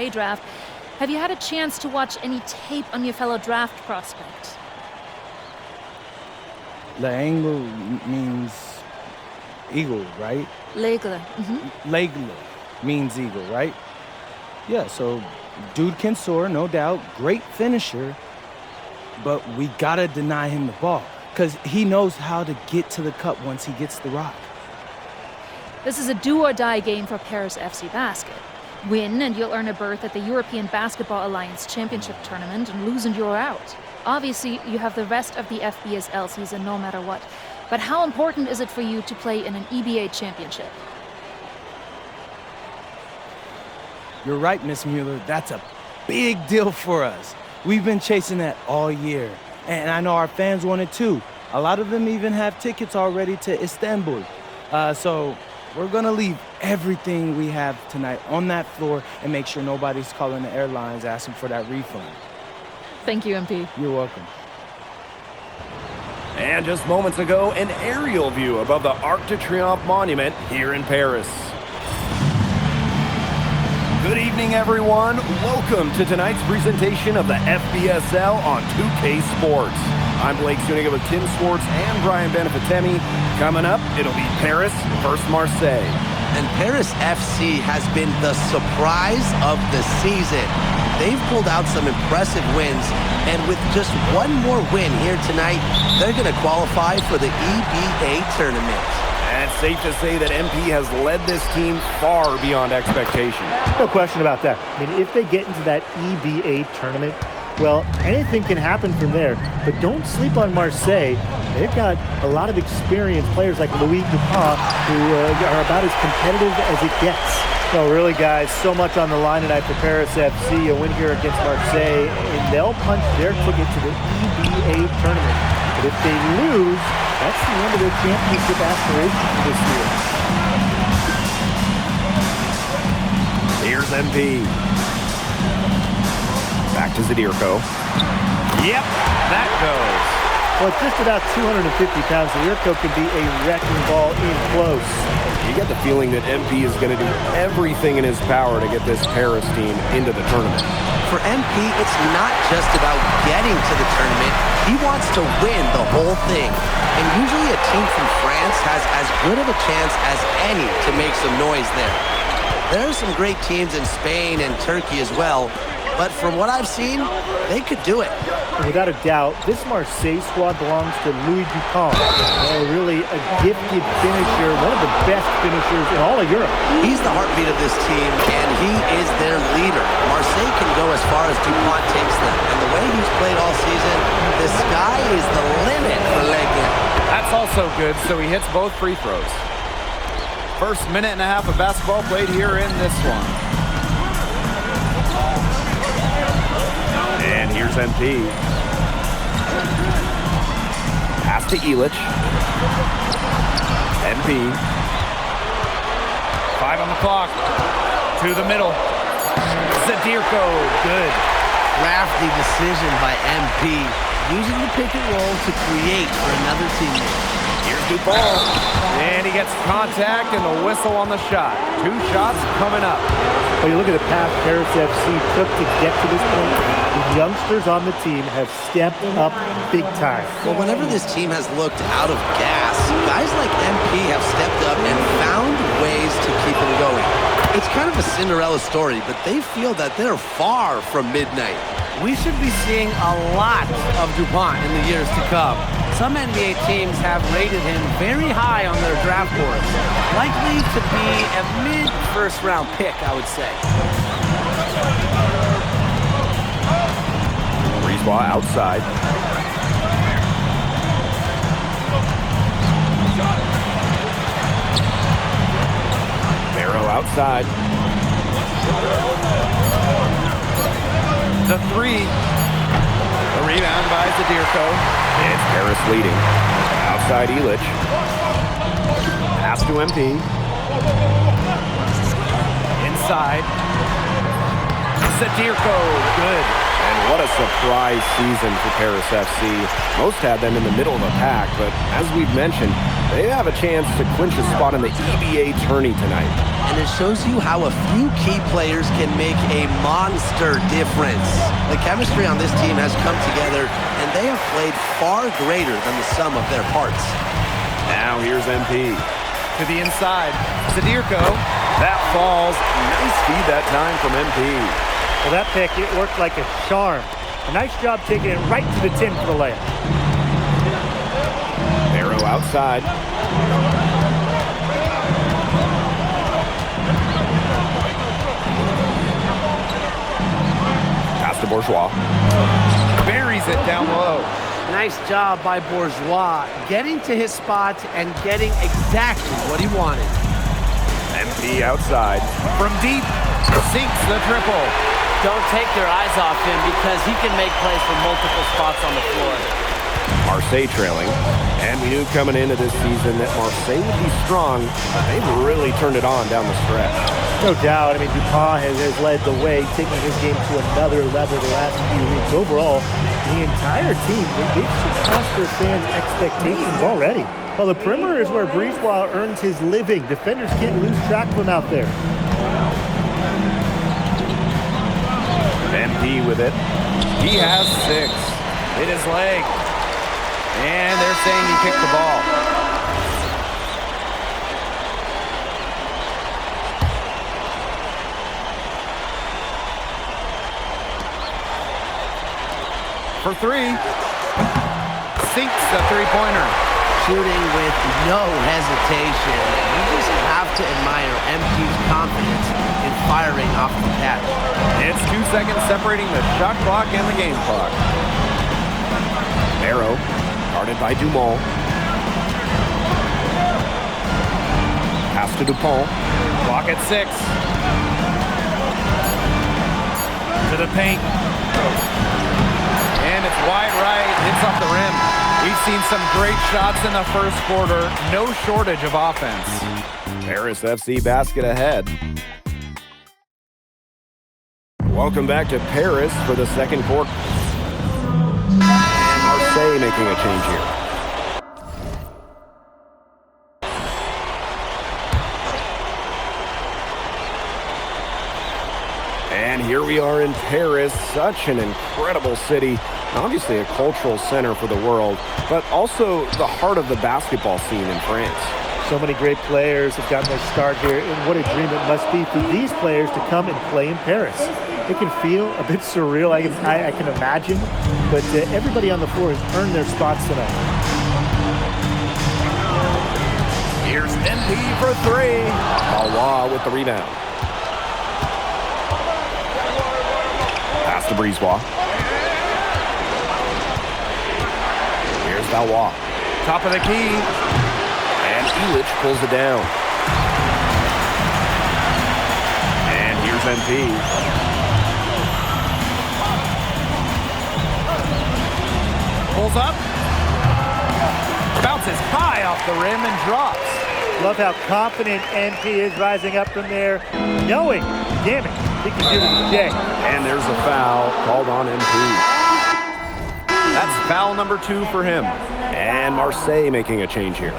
NBA draft. Have you had a chance to watch any tape on your fellow draft prospect? L'aigle means eagle, right? L'aigle. L'aigle means eagle, right? Yeah, so dude can soar, no doubt. Great finisher. But we gotta deny him the ball, because he knows how to get to the cup once he gets the rock. This is a do-or-die game for Paris FC Basket. Win and you'll earn a berth at the European Basketball Alliance Championship Tournament, and lose and you're out. Obviously, you have the rest of the FBSL season no matter what. But how important is it for you to play in an EBA championship? You're right, Miss Mueller. That's a big deal for us. We've been chasing that all year. And I know our fans want it too. A lot of them even have tickets already to Istanbul. So we're gonna leave everything we have tonight on that floor and make sure nobody's calling the airlines asking for that refund. Thank you, MP. You're welcome. And just moments ago, an aerial view above the Arc de Triomphe monument here in Paris. Good evening, everyone. Welcome to tonight's presentation of the FBSL on 2K Sports. I'm Blake Zuniga with Tim Swartz and Brian Benefitemi. Coming up, it'll be Paris versus Marseille. And Paris FC has been the surprise of the season. They've pulled out some impressive wins, and with just one more win here tonight, they're going to qualify for the EBA tournament. And it's safe to say that MP has led this team far beyond expectation. No question about that. I mean, if they get into that EBA tournament, well, anything can happen from there. But don't sleep on Marseille. They've got a lot of experienced players like Louis Dupont who are about as competitive as it gets. No, really, guys, so much on the line tonight for Paris FC. A win here against Marseille, and they'll punch their ticket to the EBA tournament. But if they lose, that's the end of their championship aspirations for this year. Here's MP. Back to Zadirko. Yep, that goes. Well, at just about 250 pounds, Zadirko can be a wrecking ball in close. You get the feeling that MP is going to do everything in his power to get this Paris team into the tournament. For MP, it's not just about getting to the tournament. He wants to win the whole thing. And usually a team from France has as good of a chance as any to make some noise there. There are some great teams in Spain and Turkey as well, but from what I've seen, they could do it. Without a doubt, this Marseille squad belongs to Louis Dupont. Really a gifted finisher, one of the best finishers in all of Europe. He's the heartbeat of this team, and he is their leader. Marseille can go as far as Dupont takes them, and the way he's played all season, the sky is the limit for Leguin. That's also good, so he hits both free throws. First minute and a half of basketball played here in this one. And here's MP. Pass to Illich. MP. 5 on the clock. To the middle. Zadirko, good. Crafty decision by MP, using the pick and roll to create for another teammate. Here's Dupont. And he gets contact and the whistle on the shot. 2 shots coming up. Well, you look at the path Paris FC took to get to this point. The youngsters on the team have stepped up big time. Well, whenever this team has looked out of gas, guys like MP have stepped up and found ways to keep them going. It's kind of a Cinderella story, but they feel that they're far from midnight. We should be seeing a lot of Dupont in the years to come. Some NBA teams have rated him very high on their draft boards. Likely to be a mid-first round pick, I would say. Brisebois outside. Barrow outside. The 3. The rebound by Zadirko. It's Paris leading. Outside Illich. Pass to MP. Inside. Zadirko, good. And what a surprise season for Paris FC. Most had them in the middle of the pack, but as we've mentioned, they have a chance to clinch a spot in the EBA tourney tonight. And it shows you how a few key players can make a monster difference. The chemistry on this team has come together, and they have played far greater than the sum of their parts. Now here's MP. To the inside. Zadirko. That falls. Nice feed that time from MP. Well, that pick, it worked like a charm. A nice job taking it right to the tin for the layup. Arrow outside. Pass to Bourgeois. Buries it down low. Nice job by Bourgeois, getting to his spot and getting exactly what he wanted. MP outside. From deep, sinks the triple. Don't take your eyes off him because he can make plays from multiple spots on the floor. Marseille trailing. And we knew coming into this season that Marseille would be strong, but they've really turned it on down the stretch. No doubt. I mean, Dupont has led the way, taking his game to another level the last few weeks. Overall, the entire team, they've surpassed their fans' expectations already. Well, the perimeter is where Brisebois earns his living. Defenders can't lose track of him out there. MP with it. He has 6. Hit his leg. And they're saying he kicked the ball. For 3. Sinks the three-pointer. Shooting with no hesitation. You just have to admire MP's confidence in firing off the catch. It's 2 seconds separating the shot clock and the game clock. Arrow, guarded by Dumont. Pass to Dupont. Clock at 6. To the paint. And it's wide right. Hits off the rim. We've seen some great shots in the first quarter. No shortage of offense. Paris FC basket ahead. Welcome back to Paris for the second quarter. And Marseille making a change here. And here we are in Paris, such an incredible city. Obviously a cultural center for the world, but also the heart of the basketball scene in France. So many great players have gotten their start here, and what a dream it must be for these players to come and play in Paris. It can feel a bit surreal, I can imagine, but everybody on the floor has earned their spots tonight. Here's MP for 3. Valois with the rebound. Pass to Brisebois. Here's Valois. Top of the key. And Elich pulls it down. And here's MP. Pulls up. Bounces high off the rim and drops. Love how confident MP is rising up from there, knowing, damn it, he can do this today. And there's a foul called on MP. That's foul number 2 for him. And Marseille making a change here.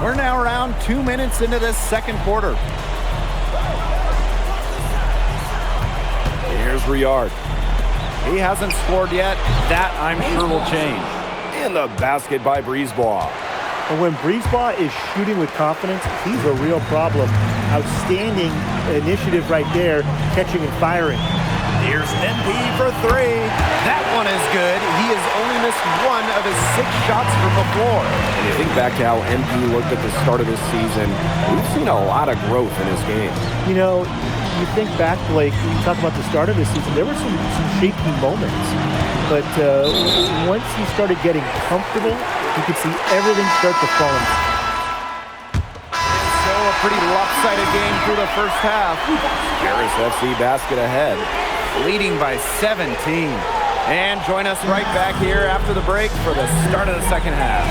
We're now around 2 minutes into this second quarter. Here's Riyard. He hasn't scored yet. That, I'm sure, will change. And the basket by Brisebois. And when Brisebois is shooting with confidence, he's a real problem. Outstanding initiative right there, catching and firing. Here's MP for 3. That one is good. He has only missed 1 of his 6 shots from the floor. And you think back to how MP looked at the start of this season, we've seen a lot of growth in his game. You know, you think back, Blake, when you talk about the start of this season, there were some shaky moments. But once he started getting comfortable, you could see everything start to fall in. So a pretty lopsided game through the first half. Paris FC basket ahead. Leading by 17. And join us right back here after the break for the start of the second half.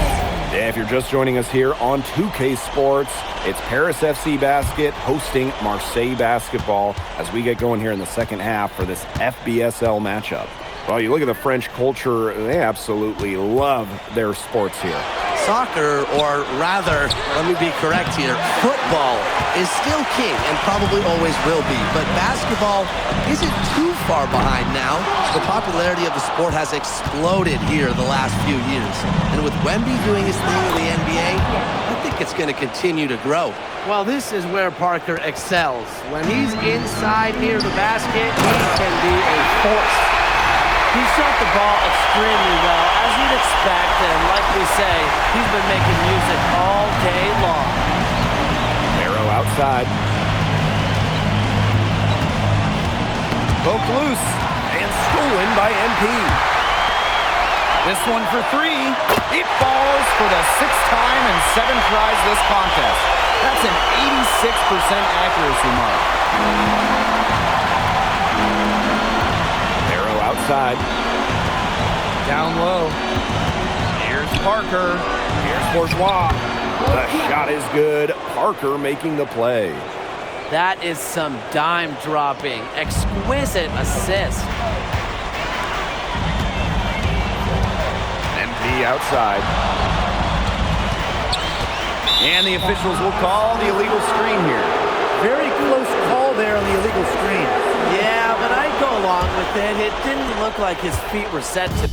Yeah, if you're just joining us here on 2K Sports, it's Paris FC Basket hosting Marseille basketball as we get going here in the second half for this FBSL matchup. Well, you look at the French culture, they absolutely love their sports here. Soccer, or rather, let me be correct here, football is still king and probably always will be. But basketball isn't too far behind now. The popularity of the sport has exploded here the last few years. And with Wemby doing his thing in the NBA, I think it's going to continue to grow. Well, this is where Parker excels. When he's inside near the basket, he can be a force. He shot the ball extremely well, as you'd expect, and like we say, he's been making music all day long. Arrow outside. Poked loose. And stolen by MP. This one for three. It falls for the 6th time and 7 tries this contest. That's an 86% accuracy mark. Arrow outside. Down low. Here's Parker. Here's Bourgeois. The shot is good. Parker making the play. That is some dime dropping, exquisite assist. MP outside. And the officials will call the illegal screen here. Very close call there on the illegal screen. Yeah, but I'd go along with it. It didn't look like his feet were set to...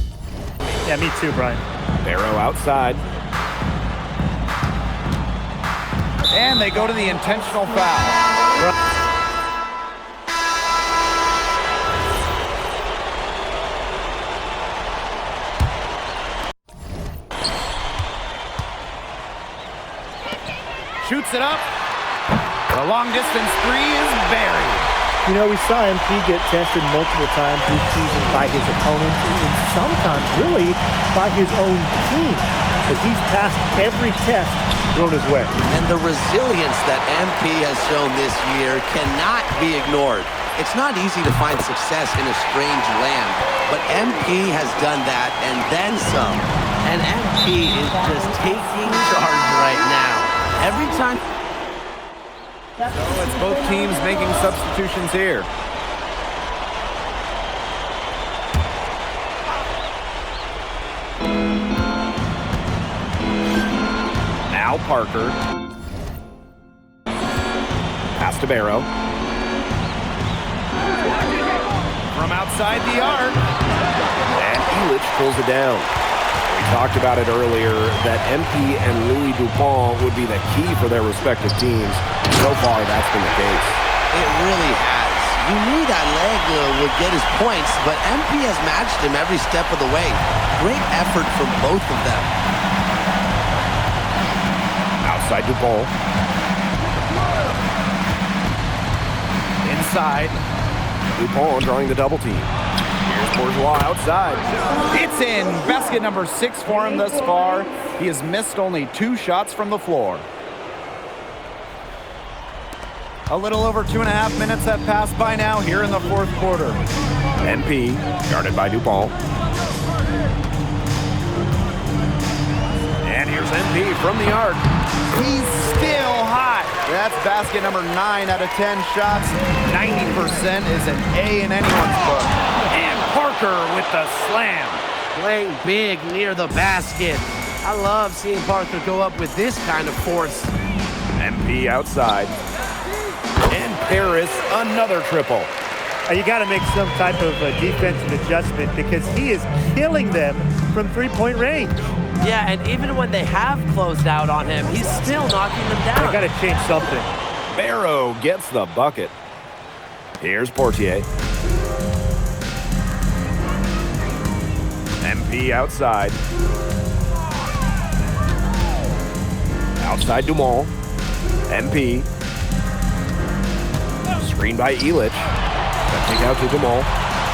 Yeah, me too, Brian. Arrow outside. And they go to the intentional foul. Shoots it up. The long distance three is buried. You know, we saw MP get tested multiple times this season by his opponents and sometimes really by his own team. But he's passed every test thrown his way. And the resilience that MP has shown this year cannot be ignored. It's not easy to find success in a strange land, but MP has done that and then some. And MP is just taking charge right now. Every time... So it's both teams making substitutions here. Now Parker. Pass to Barrow. From outside the arc. And Illich pulls it down. We talked about it earlier that MP and Louis Dupont would be the key for their respective teams. So far, that's been the case. It really has. You knew that Legla would get his points, but MP has matched him every step of the way. Great effort from both of them. Outside Dupont. Inside. Dupont drawing the double team. Here's Bourgeois outside. It's in. Basket number 6 for him thus far. He has missed only 2 shots from the floor. A little over 2.5 minutes have passed by now here in the 4th quarter. MP guarded by Dupont. And here's MP from the arc. He's still hot. That's basket number 9 out of 10 shots. 90% is an A in anyone's book. And Parker with the slam. Playing big near the basket. I love seeing Parker go up with this kind of force. MP outside. And Paris, another triple. You got to make some type of defensive adjustment because he is killing them from three-point range. Yeah, and even when they have closed out on him, he's still knocking them down. They got to change something. Barrow gets the bucket. Here's Portier. MP outside. Outside Dumont. MP. Screen by Illich. Kick out to Dumont.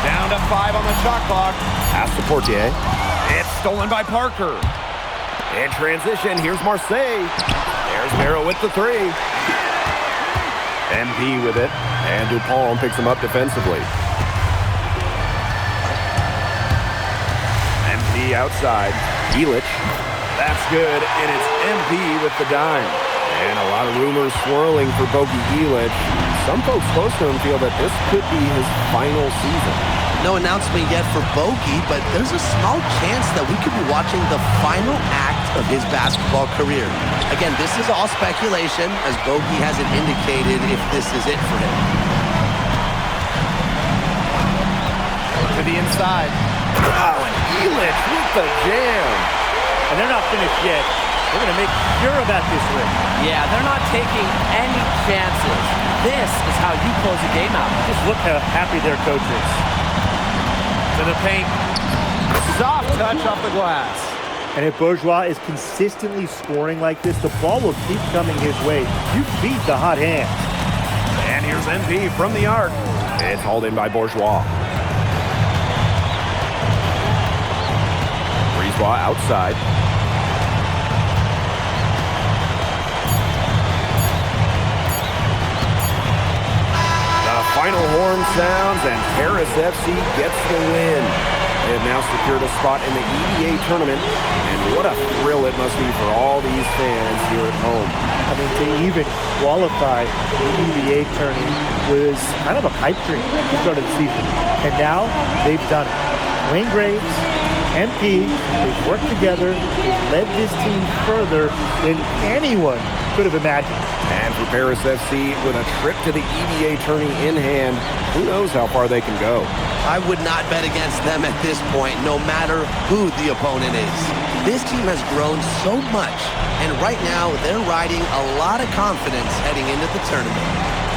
Down to 5 on the shot clock. Pass to Portier. It's stolen by Parker. In transition, here's Marseille. There's Barrow with the 3. MP with it. And Dupont picks him up defensively. MP outside. Illich. That's good, and it's MP with the dime. And a lot of rumors swirling for Bogi Elic. Some folks close to him feel that this could be his final season. No announcement yet for Bogi, but there's a small chance that we could be watching the final act of his basketball career. Again, this is all speculation, as Bogi hasn't indicated if this is it for him. To the inside. Oh, and Elic with the jam. And they're not finished yet. They're going to make sure about this win. Yeah, they're not taking any chances. This is how you close a game out. Just look how happy their coach is. To the paint. Soft touch off the glass. And if Bourgeois is consistently scoring like this, the ball will keep coming his way. You feed the hot hand. And here's MP from the arc. It's hauled in by Bourgeois. Bourgeois outside. Final horn sounds, and Paris FC gets the win. They have now secured a spot in the EDA tournament, and what a thrill it must be for all these fans here at home. I mean, to even qualify for the EDA tournament was kind of a pipe dream at the start of the season. And now they've done it. Wayne Graves, MP, they've worked together, they've led this team further than anyone could have imagined. And for Paris FC, with a trip to the EDA tourney in hand, who knows how far they can go. I would not bet against them at this point, no matter who the opponent is. This team has grown so much, and right now they're riding a lot of confidence heading into the tournament.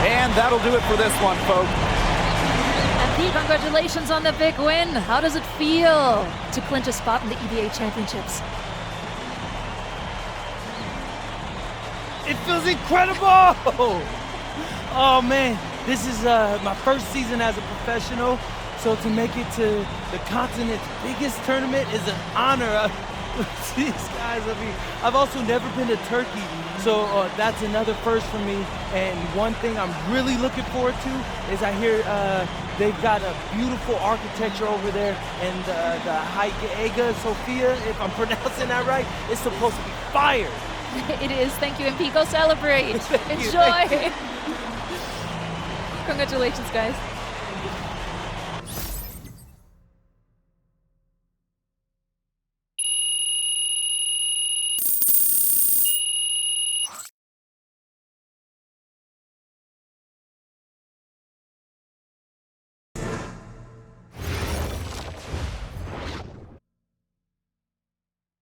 And that'll do it for this one, folks. And Pete, congratulations on the big win. How does it feel to clinch a spot in the EDA Championships? It feels incredible! Oh man, this is my first season as a professional, so to make it to the continent's biggest tournament is an honor. These guys, I mean, I've also never been to Turkey, so that's another first for me. And one thing I'm really looking forward to is I hear they've got a beautiful architecture over there, and the Hagia Sophia, if I'm pronouncing that right, is supposed to be fire. It is. Thank you, MP. Go celebrate. Enjoy. Congratulations, guys.